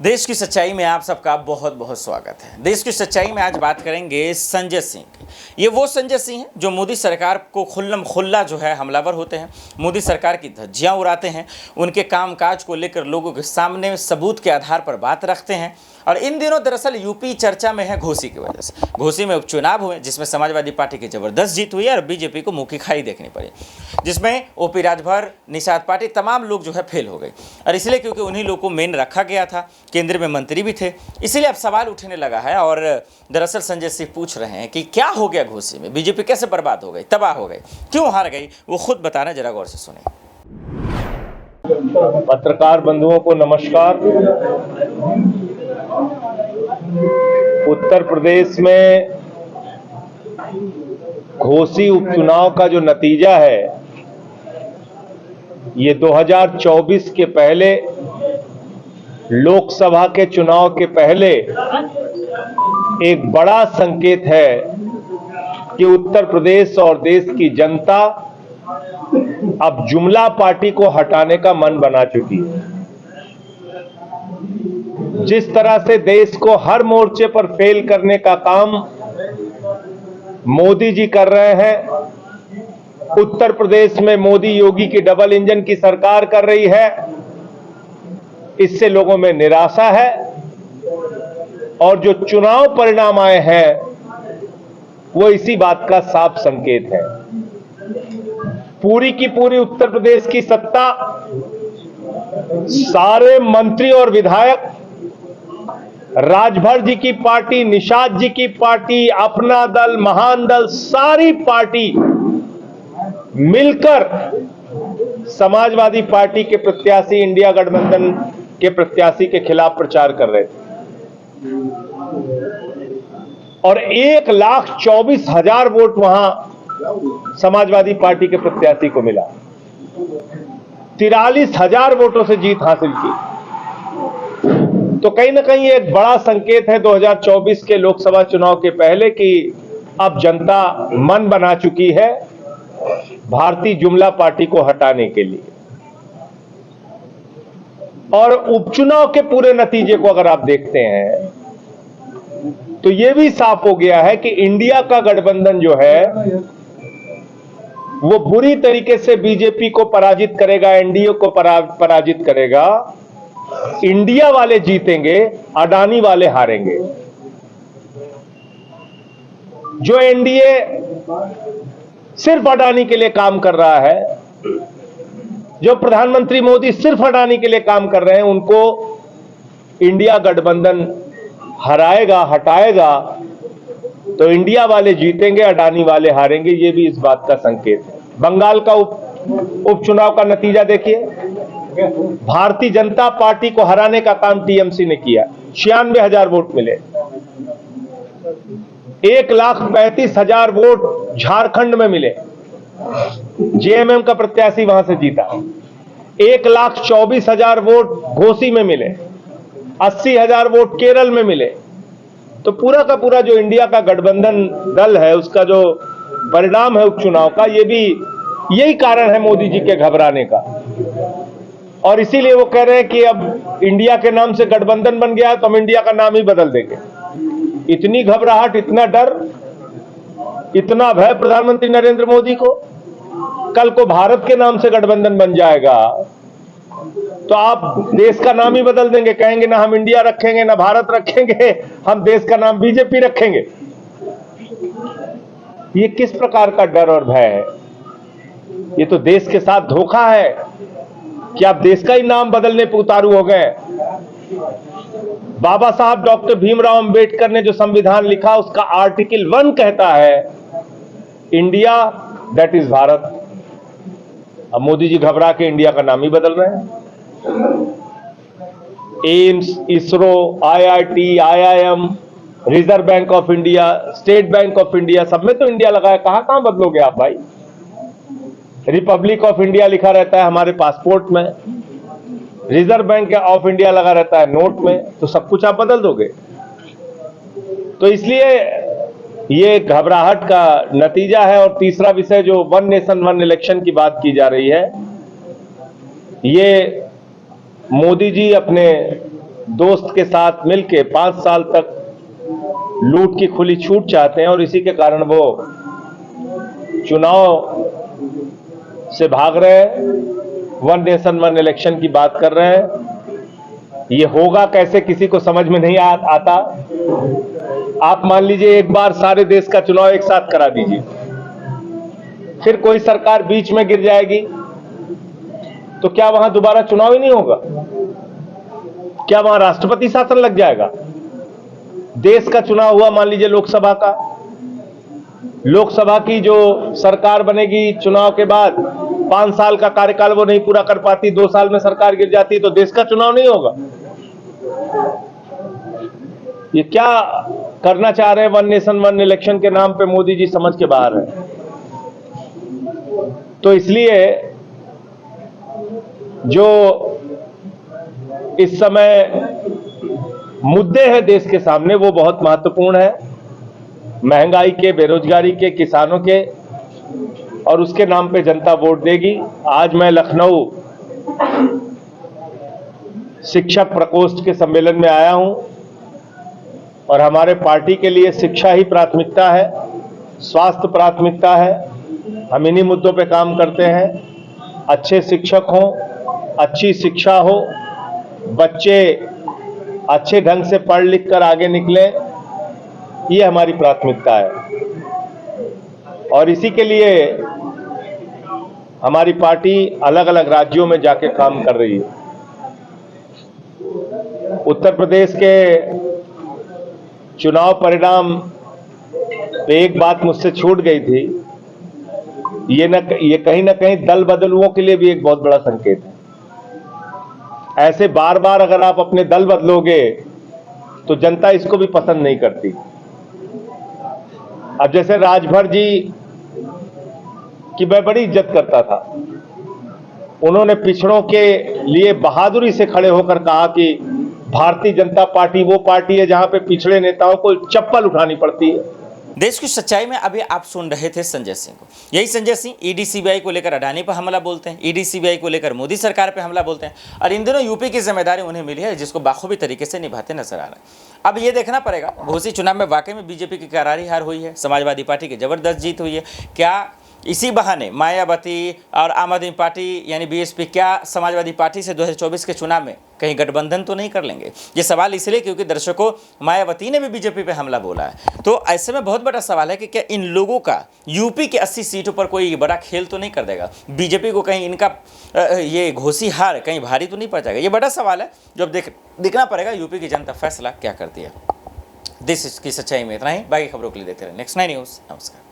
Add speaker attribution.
Speaker 1: देश की सच्चाई में आप सबका बहुत बहुत स्वागत है। देश की सच्चाई में आज बात करेंगे संजय सिंह की। ये वो संजय सिंह हैं जो मोदी सरकार को खुल्लम खुल्ला जो है हमलावर होते हैं, मोदी सरकार की धज्जियां उड़ाते हैं, उनके कामकाज को लेकर लोगों के सामने सबूत के आधार पर बात रखते हैं। और इन दिनों दरअसल यूपी चर्चा में है घोसी की वजह से। घोसी में उपचुनाव हुए जिसमें समाजवादी पार्टी की जबरदस्त जीत हुई और बीजेपी को मुंह की खाई देखनी पड़ी, जिसमें ओपी राजभर, निषाद पाटिल तमाम लोग जो है फेल हो गए। और इसलिए क्योंकि उन्हीं लोग को मेन रखा गया था, केंद्र में मंत्री भी थे, इसीलिए अब सवाल उठने लगा है। और दरअसल संजय सिंह पूछ रहे हैं कि क्या हो गया घोसी में, बीजेपी कैसे बर्बाद हो गई, तबाह हो गई, क्यों हार गई, वो खुद बता रहे हैं, जरा गौर से सुने।
Speaker 2: पत्रकार बंधुओं को नमस्कार। उत्तर प्रदेश में घोसी उपचुनाव का जो नतीजा है, ये 2024 के पहले लोकसभा के चुनाव के पहले एक बड़ा संकेत है कि उत्तर प्रदेश और देश की जनता अब जुमला पार्टी को हटाने का मन बना चुकी है। जिस तरह से देश को हर मोर्चे पर फेल करने का काम मोदी जी कर रहे हैं, उत्तर प्रदेश में मोदी योगी की डबल इंजन की सरकार कर रही है, इससे लोगों में निराशा है। और जो चुनाव परिणाम आए हैं वो इसी बात का साफ संकेत है। पूरी की पूरी उत्तर प्रदेश की सत्ता, सारे मंत्री और विधायक, राजभर जी की पार्टी, निषाद जी की पार्टी, अपना दल, महान दल, सारी पार्टी मिलकर समाजवादी पार्टी के प्रत्याशी, इंडिया गठबंधन के प्रत्याशी के खिलाफ प्रचार कर रहे थे। और 1,24,000 वोट वहां समाजवादी पार्टी के प्रत्याशी को मिला। 43,000 वोटों से जीत हासिल की। तो कहीं ना कहीं एक बड़ा संकेत है 2024 के लोकसभा चुनाव के पहले कि अब जनता मन बना चुकी है भारतीय जुमला पार्टी को हटाने के लिए। और उपचुनाव के पूरे नतीजे को अगर आप देखते हैं तो यह भी साफ हो गया है कि इंडिया का गठबंधन जो है वो बुरी तरीके से बीजेपी को पराजित करेगा, एनडीए को पराजित करेगा। इंडिया वाले जीतेंगे, अडानी वाले हारेंगे। जो एनडीए सिर्फ अडानी के लिए काम कर रहा है, जो प्रधानमंत्री मोदी सिर्फ अडानी के लिए काम कर रहे हैं, उनको इंडिया गठबंधन हराएगा, हटाएगा। तो इंडिया वाले जीतेंगे, अडानी वाले हारेंगे। ये भी इस बात का संकेत है। बंगाल का उपचुनाव का नतीजा देखिए। भारतीय जनता पार्टी को हराने का काम टीएमसी ने किया। 96,000 वोट मिले। 1,35,000 वोट झारखंड में मिले, जेएमएम का प्रत्याशी वहां से जीता। 1,24,000 वोट घोसी में मिले। 80,000 वोट केरल में मिले। तो पूरा का पूरा जो इंडिया का गठबंधन दल है, उसका जो परिणाम है उपचुनाव का, ये भी यही कारण है मोदी जी के घबराने का। और इसीलिए वो कह रहे हैं कि अब इंडिया के नाम से गठबंधन बन गया है तो हम इंडिया का नाम ही बदल देंगे। इतनी घबराहट, इतना डर, इतना भय प्रधानमंत्री नरेंद्र मोदी को। कल को भारत के नाम से गठबंधन बन जाएगा तो आप देश का नाम ही बदल देंगे, कहेंगे ना हम इंडिया रखेंगे ना भारत रखेंगे, हम देश का नाम बीजेपी रखेंगे। ये किस प्रकार का डर और भय है? ये तो देश के साथ धोखा है कि आप देश का ही नाम बदलने पर उतारू हो गए। बाबा साहब डॉक्टर भीमराव अंबेडकर ने जो संविधान लिखा, उसका आर्टिकल 1 कहता है इंडिया दैट इज भारत। अब मोदी जी घबरा के इंडिया का नाम ही बदल रहे हैं। AIIMS, ISRO, IIT, IIM, reserve bank of India, state bank of India, सब में तो इंडिया लगा है। कहां कहां बदलोगे आप भाई? रिपब्लिक ऑफ इंडिया लिखा रहता है हमारे पासपोर्ट में, रिजर्व बैंक ऑफ इंडिया लगा रहता है नोट में, तो सब कुछ आप बदल दोगे। तो इसलिए ये घबराहट का नतीजा है। और तीसरा विषय जो वन नेशन वन इलेक्शन की बात की जा रही है, ये मोदी जी अपने दोस्त के साथ मिलके 5 साल तक लूट की खुली छूट चाहते हैं और इसी के कारण वो चुनाव से भाग रहे हैं, वन नेशन वन इलेक्शन की बात कर रहे हैं। ये होगा कैसे किसी को समझ में नहीं आता। आप मान लीजिए एक बार सारे देश का चुनाव एक साथ करा दीजिए, फिर कोई सरकार बीच में गिर जाएगी तो क्या वहां दोबारा चुनाव ही नहीं होगा? क्या वहां राष्ट्रपति शासन लग जाएगा? देश का चुनाव हुआ, मान लीजिए लोकसभा का, लोकसभा की जो सरकार बनेगी चुनाव के बाद 5 साल का कार्यकाल वो नहीं पूरा कर पाती, 2 साल में सरकार गिर जाती, तो देश का चुनाव नहीं होगा। ये क्या करना चाह रहे हैं वन नेशन वन इलेक्शन के नाम पे मोदी जी समझ के बाहर है। तो इसलिए जो इस समय मुद्दे हैं देश के सामने वो बहुत महत्वपूर्ण है, महंगाई के, बेरोजगारी के, किसानों के, और उसके नाम पे जनता वोट देगी। आज मैं लखनऊ शिक्षक प्रकोष्ठ के सम्मेलन में आया हूं और हमारे पार्टी के लिए शिक्षा ही प्राथमिकता है, स्वास्थ्य प्राथमिकता है। हम इन्हीं मुद्दों पे काम करते हैं। अच्छे शिक्षक हों, अच्छी शिक्षा हो, बच्चे अच्छे ढंग से पढ़ लिख कर आगे निकलें, ये हमारी प्राथमिकता है। और इसी के लिए हमारी पार्टी अलग अलग राज्यों में जाके काम कर रही है। उत्तर प्रदेश के चुनाव परिणाम पे एक बात मुझसे छूट गई थी, ये कहीं ना कहीं दल बदलुओं के लिए भी एक बहुत बड़ा संकेत है। ऐसे बार बार अगर आप अपने दल बदलोगे तो जनता इसको भी पसंद नहीं करती। अब जैसे राजभर जी की मैं बड़ी इज्जत करता था, उन्होंने पिछड़ों के लिए बहादुरी से खड़े होकर कहा कि भारतीय जनता पार्टी वो पार्टी है जहां पे पिछड़े नेताओं को चप्पल उठानी पड़ती है।
Speaker 1: देश की सच्चाई में अभी आप सुन रहे थे संजय सिंह को। यही संजय सिंह ईडी सीबीआई को लेकर अडानी पर हमला बोलते हैं, ईडी सीबीआई को लेकर मोदी सरकार पे हमला बोलते हैं, और इन दिनों यूपी की जिम्मेदारी उन्हें मिली है जिसको बाखूबी तरीके से निभाते नजर आ रहे हैं। अब ये देखना पड़ेगा घोसी चुनाव में वाकई में बीजेपी की करारी हार हुई है, समाजवादी पार्टी की जबरदस्त जीत हुई है। क्या इसी बहाने मायावती और आम आदमी पार्टी यानी बीएसपी क्या समाजवादी पार्टी से 2024 के चुनाव में कहीं गठबंधन तो नहीं कर लेंगे? ये सवाल इसलिए क्योंकि दर्शकों मायावती ने भी बीजेपी पे हमला बोला है। तो ऐसे में बहुत बड़ा सवाल है कि क्या इन लोगों का यूपी के 80 सीटों पर कोई बड़ा खेल तो नहीं कर देगा? बीजेपी को कहीं इनका ये घोसी हार कहीं भारी तो नहीं पड़ जाएगा? ये बड़ा सवाल है जो अब देखना पड़ेगा यूपी की जनता फैसला क्या करती है। देश की सच्चाई में इतना ही, बाकी खबरों के लिए देखते रहे नेक्स्ट 9 न्यूज़। नमस्कार।